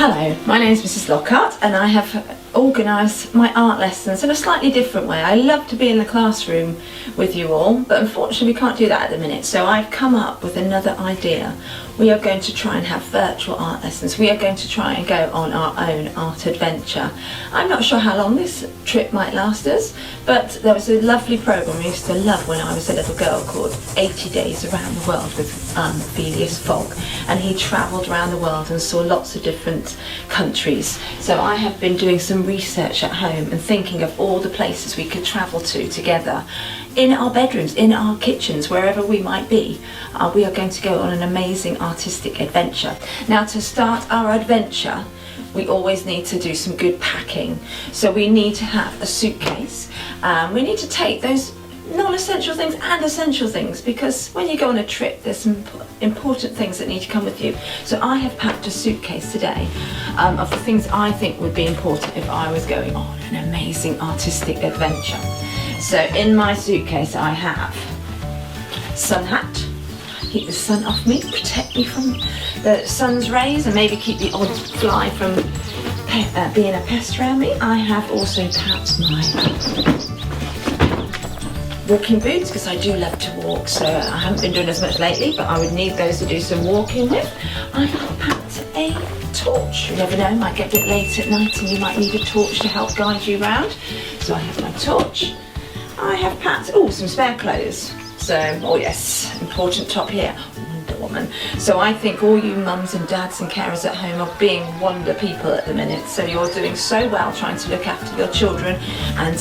Hello, my name is Mrs. Lockhart and I have organised my art lessons in a slightly different way. I love to be in the classroom with you all, but unfortunately we can't do that at the minute, so I've come up with another idea. We are going to try and have virtual art lessons. We are going to try and go on our own art adventure. I'm not sure how long this trip might last us, but there was a lovely programme I used to love when I was a little girl called 80 Days Around the World with Phileas Fogg, and he travelled around the world and saw lots of different countries. So I have been doing some research at home and thinking of all the places we could travel to together, in our bedrooms, in our kitchens, wherever we might be. We are going to go on an amazing artistic adventure. Now, to start our adventure, we always need to do some good packing. So we need to have a suitcase. We need to take those non-essential things and essential things, because when you go on a trip there's some important things that need to come with you. So I have packed a suitcase today of the things I think would be important if I was going on an amazing artistic adventure. So in my suitcase I have sun hat, keep the sun off me, protect me from the sun's rays and maybe keep the odd fly from being a pest around me. I have also packed my walking boots because I do love to walk, so I haven't been doing as much lately, but I would need those to do some walking with. I have packed a torch. You never know, it might get a bit late at night and you might need a torch to help guide you around. So I have my torch. I have packed, some spare clothes. So, oh yes, important top here, Wonder Woman. So I think all you mums and dads and carers at home are being wonder people at the minute. So you're doing so well trying to look after your children and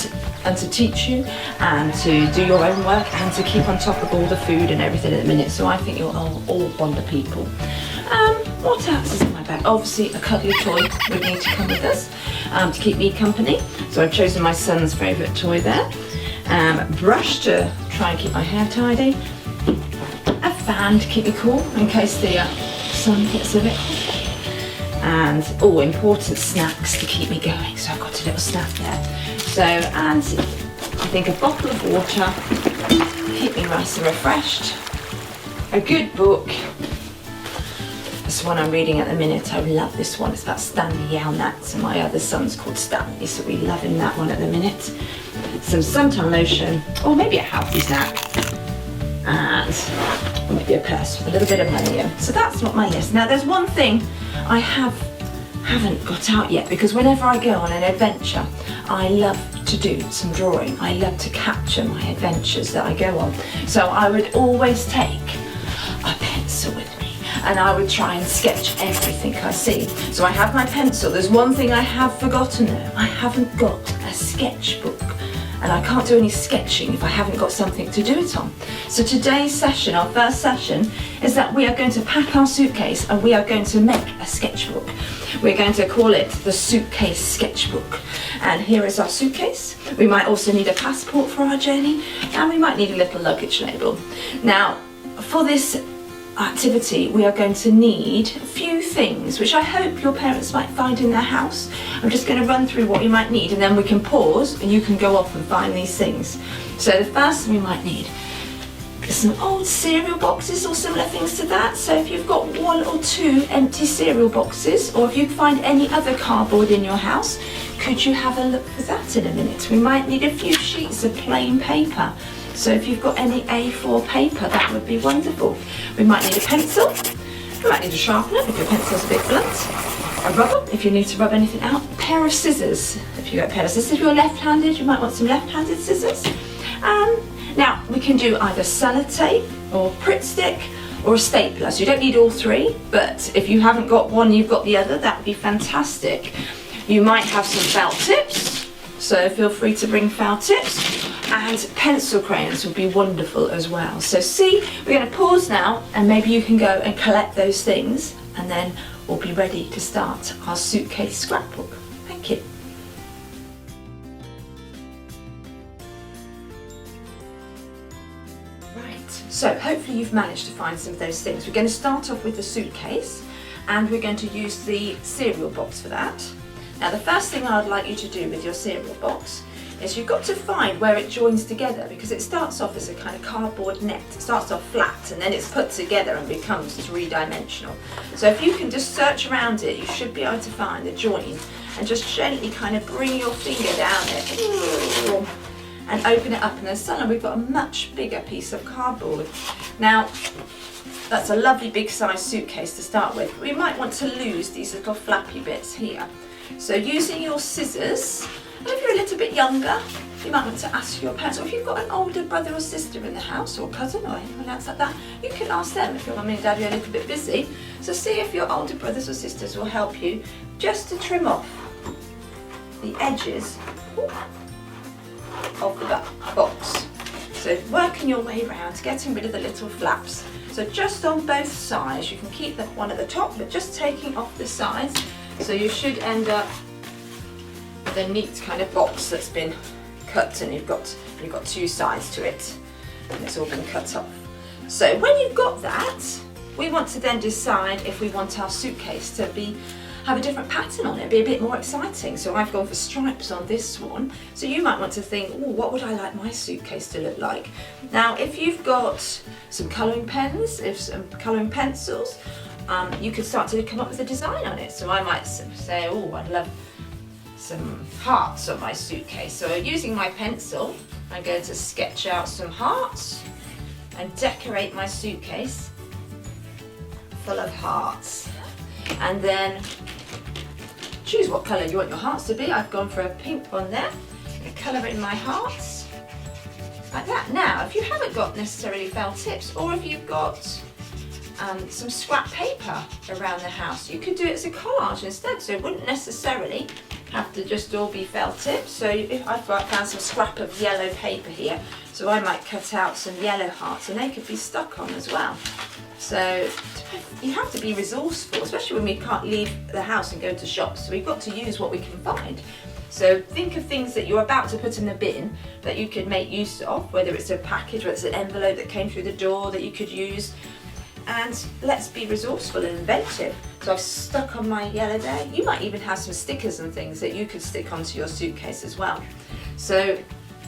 to teach you and to do your own work and to keep on top of all the food and everything at the minute. So I think you're all wonder people. What else is in my bag? Obviously a cuddly toy would need to come with us to keep me company. So I've chosen my son's favourite toy there. Brush to try and keep my hair tidy. A fan to keep me cool in case the sun gets a bit hot. And important snacks to keep me going. So I've got a little snack there. So, and I think a bottle of water, keep me nice and refreshed. A good book. This one I'm reading at the minute, I love this one. It's about Stanley Yelnats, and my other son's called Stanley, so we're loving that one at the minute. Some suntan lotion, or maybe a healthy snack, and maybe a purse with a little bit of money in. So that's not my list. Now there's one thing I haven't got out yet, because whenever I go on an adventure, I love to do some drawing. I love to capture my adventures that I go on. So I would always take a pencil with me, and I would try and sketch everything I see. So I have my pencil. There's one thing I have forgotten though. I haven't got a sketchbook, and I can't do any sketching if I haven't got something to do it on. So today's session, our first session, is that we are going to pack our suitcase and we are going to make a sketchbook. We're going to call it the Suitcase Sketchbook. And here is our suitcase. We might also need a passport for our journey, and we might need a little luggage label. Now, for this activity we are going to need a few things which I hope your parents might find in their house. I'm just going to run through what you might need, and then we can pause and you can go off and find these things. So the first thing we might need is some old cereal boxes or similar things to that. So if you've got 1 or 2 empty cereal boxes, or if you find any other cardboard in your house, could you have a look for that in a minute? We might need a few sheets of plain paper. So if you've got any A4 paper, that would be wonderful. We might need a pencil. We might need a sharpener if your pencil's a bit blunt. A rubber if you need to rub anything out. A pair of scissors if you've got a pair of scissors. If you're left-handed, you might want some left-handed scissors. Now we can do either sellotape or Pritt stick or a stapler. So you don't need all 3, but if you haven't got one, you've got the other. That would be fantastic. You might have some felt tips, so feel free to bring felt tips. And pencil crayons would be wonderful as well. So see, we're going to pause now, and maybe you can go and collect those things, and then we'll be ready to start our suitcase scrapbook. Thank you. Right, so hopefully you've managed to find some of those things. We're going to start off with the suitcase, and we're going to use the cereal box for that. Now the first thing I'd like you to do with your cereal box is you've got to find where it joins together, because it starts off as a kind of cardboard net. It starts off flat and then it's put together and becomes three-dimensional. So if you can just search around it, you should be able to find the join, and just gently kind of bring your finger down it and open it up, and then suddenly we've got a much bigger piece of cardboard. Now, that's a lovely big size suitcase to start with. We might want to lose these little flappy bits here. So using your scissors, and if you're a little bit younger, you might want to ask your parents, or if you've got an older brother or sister in the house, or cousin or anyone else like that, you can ask them if your mummy and daddy are a little bit busy. So see if your older brothers or sisters will help you just to trim off the edges of the box. So working your way around, getting rid of the little flaps. So just on both sides, you can keep the one at the top, but just taking off the sides. So you should end up with a neat kind of box that's been cut, and you've got two sides to it, and it's all been cut off. So when you've got that, we want to then decide if we want our suitcase to have a different pattern on it, be a bit more exciting. So I've gone for stripes on this one. So you might want to think, oh, what would I like my suitcase to look like? Now, if you've got some colouring pens, some colouring pencils, you could start to come up with a design on it. So I might say, oh, I'd love some hearts on my suitcase. So using my pencil, I'm going to sketch out some hearts and decorate my suitcase full of hearts. And then choose what colour you want your hearts to be. I've gone for a pink one there. I'm going to colour in my hearts like that. Now, if you haven't got necessarily felt tips, or if you've got some scrap paper around the house, you could do it as a collage instead. So it wouldn't necessarily have to just all be felt tips. So if I've found some scrap of yellow paper here, so I might cut out some yellow hearts, and they could be stuck on as well. So you have to be resourceful, especially when we can't leave the house and go to shops. So we've got to use what we can find. So think of things that you're about to put in the bin that you could make use of, whether it's a package, whether it's an envelope that came through the door that you could use. And let's be resourceful and inventive. So I've stuck on my yellow there. You might even have some stickers and things that you could stick onto your suitcase as well. So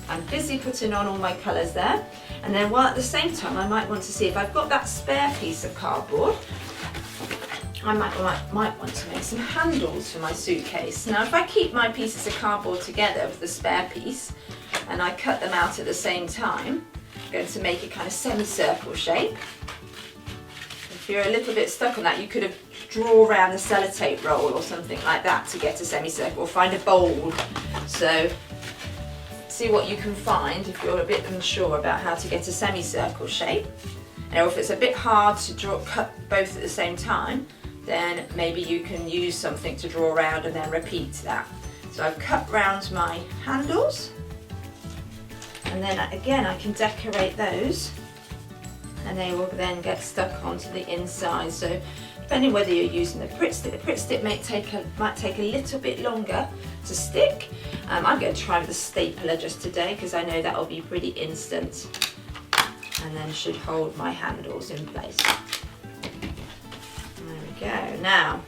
I'm busy putting on all my colours there. And then while at the same time, I might want to see if I've got that spare piece of cardboard, I might want to make some handles for my suitcase. Now, if I keep my pieces of cardboard together with the spare piece, and I cut them out at the same time, I'm going to make a kind of semicircle shape. If you're a little bit stuck on that, you could have draw around the sellotape roll or something like that to get a semicircle, or find a bowl. So see what you can find if you're a bit unsure about how to get a semicircle shape. Now, if it's a bit hard to cut both at the same time, then maybe you can use something to draw around and then repeat that. So I've cut round my handles, and then again I can decorate those, and they will then get stuck onto the inside. So depending whether you're using the Pritt stick might take a little bit longer to stick. I'm going to try with the stapler just today, because I know that will be pretty instant, and then should hold my handles in place. There we go. Now,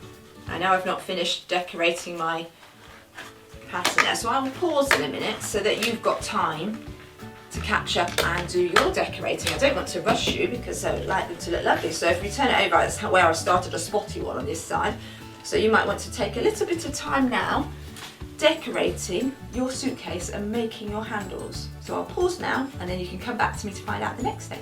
I know I've not finished decorating my pattern there, so I'll pause in a minute so that you've got time to catch up and do your decorating. I don't want to rush you because I would like them to look lovely. So if we turn it over, that's where I started a spotty one on this side. So you might want to take a little bit of time now decorating your suitcase and making your handles. So I'll pause now, and then you can come back to me to find out the next stage.